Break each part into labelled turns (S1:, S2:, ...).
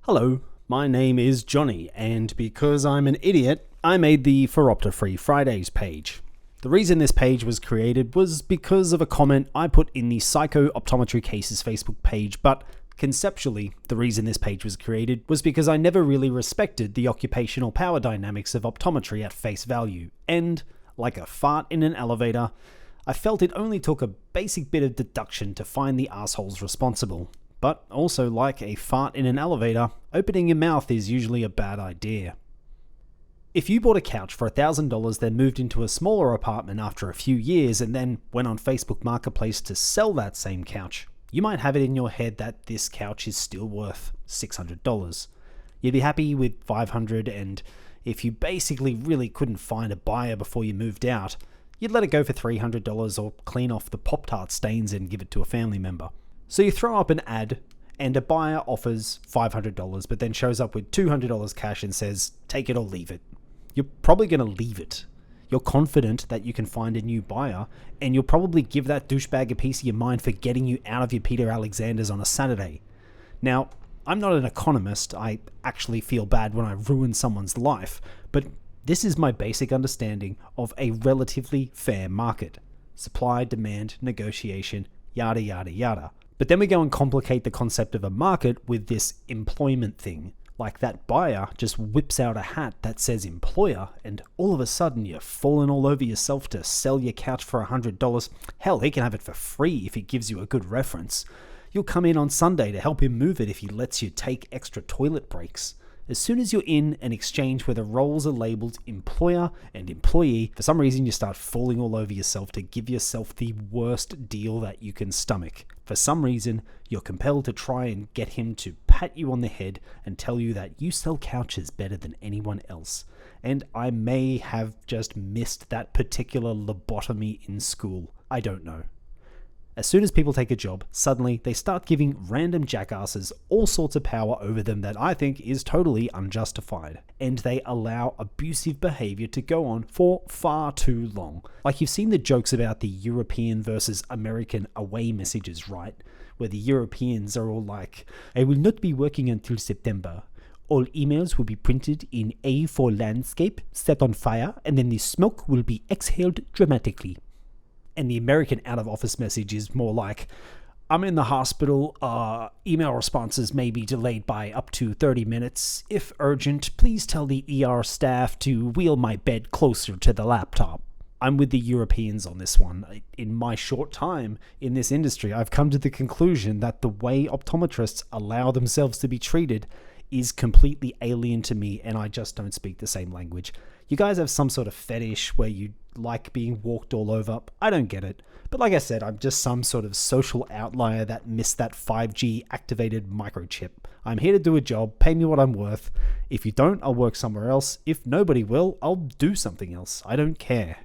S1: Hello, my name is Johnny, and because I'm an idiot, I made the Phoropter Free Fridays page. The reason this page was created was because of a comment I put in the Psycho Optometry Cases Facebook page, but conceptually, the reason this page was created was because I never really respected the occupational power dynamics of optometry at face value, and, like a fart in an elevator, I felt it only took a basic bit of deduction to find the assholes responsible. But also, like a fart in an elevator, opening your mouth is usually a bad idea. If you bought a couch for $1,000, then moved into a smaller apartment after a few years, and then went on Facebook Marketplace to sell that same couch, you might have it in your head that this couch is still worth $600. You'd be happy with $500, and if you basically really couldn't find a buyer before you moved out, you'd let it go for $300 or clean off the Pop-Tart stains and give it to a family member. So you throw up an ad, and a buyer offers $500, but then shows up with $200 cash and says, take it or leave it. You're probably going to leave it. You're confident that you can find a new buyer, and you'll probably give that douchebag a piece of your mind for getting you out of your Peter Alexanders on a Saturday. Now, I'm not an economist. I actually feel bad when I ruin someone's life, but this is my basic understanding of a relatively fair market. Supply, demand, negotiation, yada yada yada. But then we go and complicate the concept of a market with this employment thing. Like that buyer just whips out a hat that says employer, and all of a sudden you're falling all over yourself to sell your couch for $100. Hell, he can have it for free if he gives you a good reference. You'll come in on Sunday to help him move it if he lets you take extra toilet breaks. As soon as you're in an exchange where the roles are labeled employer and employee, for some reason you start falling all over yourself to give yourself the worst deal that you can stomach. For some reason, you're compelled to try and get him to pat you on the head and tell you that you sell couches better than anyone else. And I may have just missed that particular lobotomy in school. I don't know. As soon as people take a job, suddenly they start giving random jackasses all sorts of power over them that I think is totally unjustified. And they allow abusive behavior to go on for far too long. Like, you've seen the jokes about the European versus American away messages, right? Where the Europeans are all like, I will not be working until September. All emails will be printed in A4 landscape, set on fire, and then the smoke will be exhaled dramatically. And the American out-of-office message is more like, I'm in the hospital, email responses may be delayed by up to 30 minutes. If urgent, please tell the ER staff to wheel my bed closer to the laptop. I'm with the Europeans on this one. In my short time in this industry, I've come to the conclusion that the way optometrists allow themselves to be treated is completely alien to me, and I just don't speak the same language. You guys have some sort of fetish where you like being walked all over. I don't get it. But like I said, I'm just some sort of social outlier that missed that 5G activated microchip. I'm here to do a job, pay me what I'm worth. If you don't, I'll work somewhere else. If nobody will, I'll do something else. I don't care.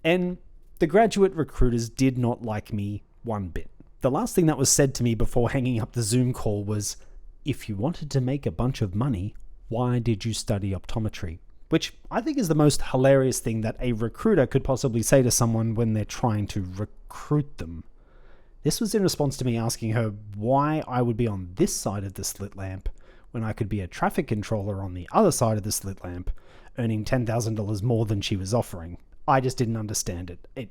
S1: And the graduate recruiters did not like me one bit. The last thing that was said to me before hanging up the Zoom call was, if you wanted to make a bunch of money, why did you study optometry? Which I think is the most hilarious thing that a recruiter could possibly say to someone when they're trying to recruit them. This was in response to me asking her why I would be on this side of the slit lamp when I could be a traffic controller on the other side of the slit lamp, earning $10,000 more than she was offering. I just didn't understand it.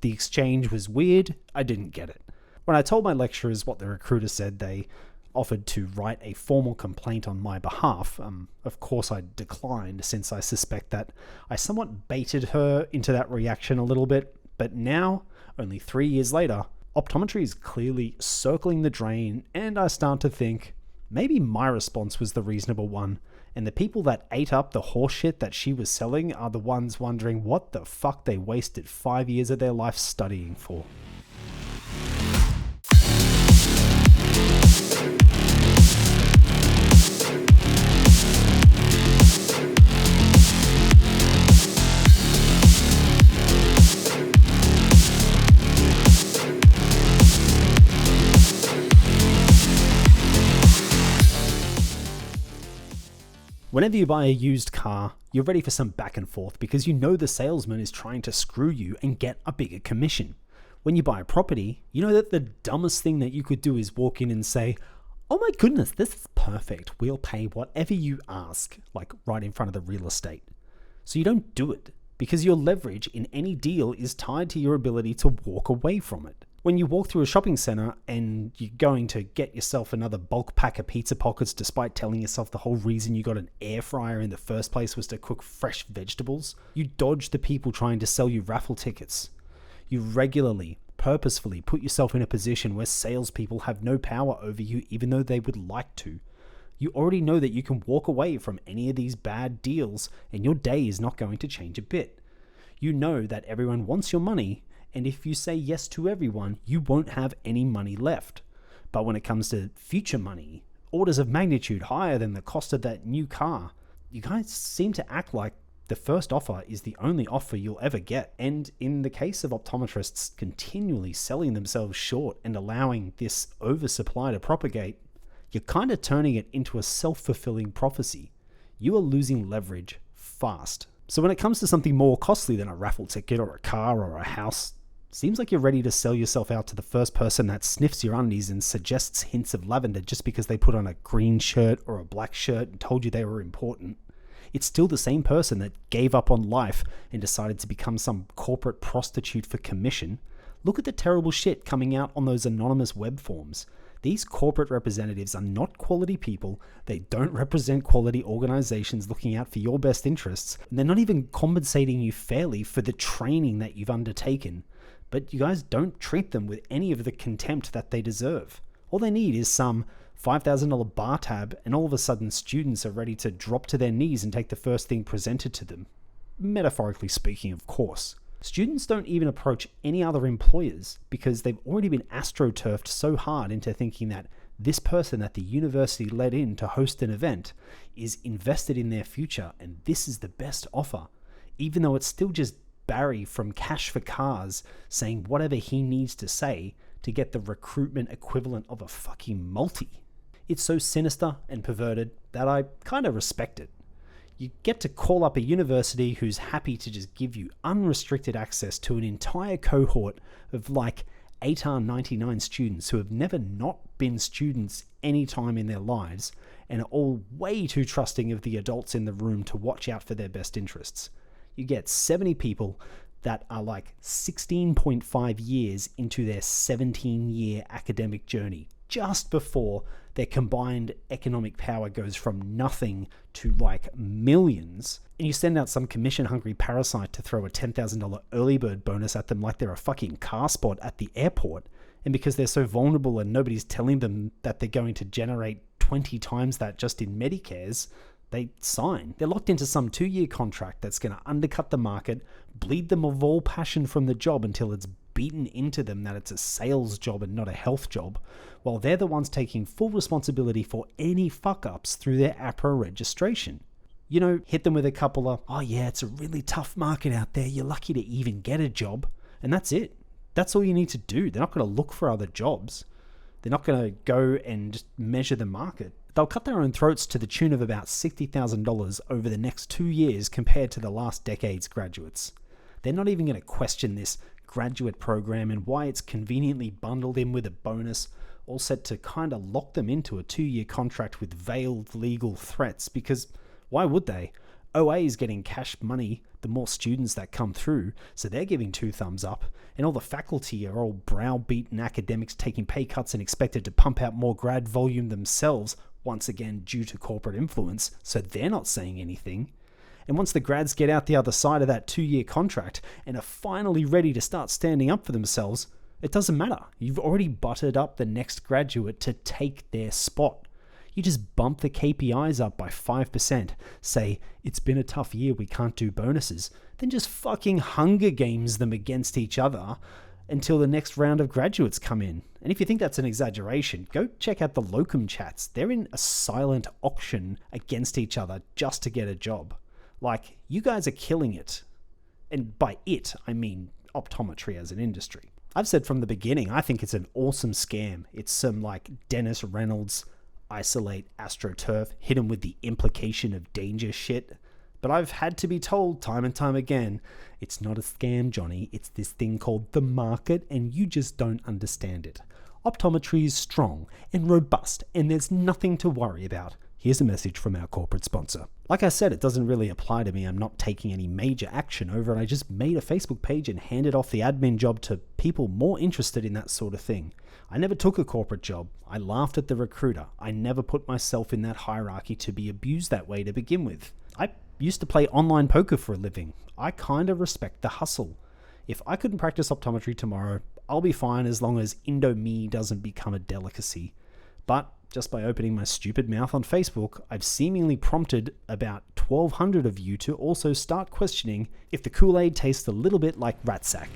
S1: The exchange was weird. I didn't get it. When I told my lecturers what the recruiter said, they offered to write a formal complaint on my behalf. Of course I declined, since I suspect that I somewhat baited her into that reaction a little bit. But now, only 3 years later, optometry is clearly circling the drain, and I start to think maybe my response was the reasonable one, and the people that ate up the horseshit that she was selling are the ones wondering what the fuck they wasted 5 years of their life studying for. Whenever you buy a used car, you're ready for some back and forth because you know the salesman is trying to screw you and get a bigger commission. When you buy a property, you know that the dumbest thing that you could do is walk in and say, oh my goodness, this is perfect. We'll pay whatever you ask, like right in front of the real estate. So you don't do it because your leverage in any deal is tied to your ability to walk away from it. When you walk through a shopping center and you're going to get yourself another bulk pack of pizza pockets despite telling yourself the whole reason you got an air fryer in the first place was to cook fresh vegetables, you dodge the people trying to sell you raffle tickets. You regularly, purposefully put yourself in a position where salespeople have no power over you even though they would like to. You already know that you can walk away from any of these bad deals and your day is not going to change a bit. You know that everyone wants your money, and if you say yes to everyone, you won't have any money left. But when it comes to future money, orders of magnitude higher than the cost of that new car, you guys seem to act like the first offer is the only offer you'll ever get. And in the case of optometrists continually selling themselves short and allowing this oversupply to propagate, you're kind of turning it into a self-fulfilling prophecy. You are losing leverage fast. So when it comes to something more costly than a raffle ticket or a car or a house, seems like you're ready to sell yourself out to the first person that sniffs your undies and suggests hints of lavender just because they put on a green shirt or a black shirt and told you they were important. It's still the same person that gave up on life and decided to become some corporate prostitute for commission. Look at the terrible shit coming out on those anonymous web forms. These corporate representatives are not quality people. They don't represent quality organizations looking out for your best interests. And they're not even compensating you fairly for the training that you've undertaken. But you guys don't treat them with any of the contempt that they deserve. All they need is some $5,000 bar tab, and all of a sudden students are ready to drop to their knees and take the first thing presented to them. Metaphorically speaking, of course. Students don't even approach any other employers because they've already been astroturfed so hard into thinking that this person that the university let in to host an event is invested in their future and this is the best offer, even though it's still just Barry from Cash for Cars saying whatever he needs to say to get the recruitment equivalent of a fucking multi. It's so sinister and perverted that I kind of respect it. You get to call up a university who's happy to just give you unrestricted access to an entire cohort of like 8R99 students who have never not been students any time in their lives and are all way too trusting of the adults in the room to watch out for their best interests. You get 70 people that are like 16.5 years into their 17-year academic journey, just before their combined economic power goes from nothing to like millions, and you send out some commission-hungry parasite to throw a $10,000 early bird bonus at them like they're a fucking car spot at the airport, and because they're so vulnerable and nobody's telling them that they're going to generate 20 times that just in Medicares, they sign. They're locked into some 2-year contract that's going to undercut the market, bleed them of all passion from the job until it's beaten into them that it's a sales job and not a health job, while they're the ones taking full responsibility for any fuck-ups through their APRA registration. You know, hit them with a couple of, oh yeah, it's a really tough market out there, you're lucky to even get a job, and that's it. That's all you need to do. They're not going to look for other jobs. They're not going to go and measure the market. They'll cut their own throats to the tune of about $60,000 over the next 2 years compared to the last decade's graduates. They're not even going to question this graduate program and why it's conveniently bundled in with a bonus, all set to kind of lock them into a 2-year contract with veiled legal threats, because why would they? OA is getting cash money the more students that come through, so they're giving 2 thumbs up, and all the faculty are all browbeaten academics taking pay cuts and expected to pump out more grad volume themselves, once again due to corporate influence, so they're not saying anything. And once the grads get out the other side of that 2-year contract and are finally ready to start standing up for themselves, it doesn't matter. You've already buttered up the next graduate to take their spot. You just bump the KPIs up by 5%, say, it's been a tough year, we can't do bonuses, then just fucking Hunger Games them against each other until the next round of graduates come in. And if you think that's an exaggeration, go check out the locum chats. They're in a silent auction against each other just to get a job. Like, you guys are killing it. And by it, I mean optometry as an industry. I've said from the beginning, I think it's an awesome scam. It's some like Dennis Reynolds isolate AstroTurf, hit him with the implication of danger shit. But I've had to be told time and time again, it's not a scam, Johnny. It's this thing called the market, and you just don't understand it. Optometry is strong and robust, and there's nothing to worry about. Here's a message from our corporate sponsor. Like I said, it doesn't really apply to me. I'm not taking any major action over it. I just made a Facebook page and handed off the admin job to people more interested in that sort of thing. I never took a corporate job. I laughed at the recruiter. I never put myself in that hierarchy to be abused that way to begin with. I used to play online poker for a living. I kind of respect the hustle. If I couldn't practice optometry tomorrow, I'll be fine as long as Indo-me doesn't become a delicacy. But just by opening my stupid mouth on Facebook, I've seemingly prompted about 1,200 of you to also start questioning if the Kool-Aid tastes a little bit like rat sack.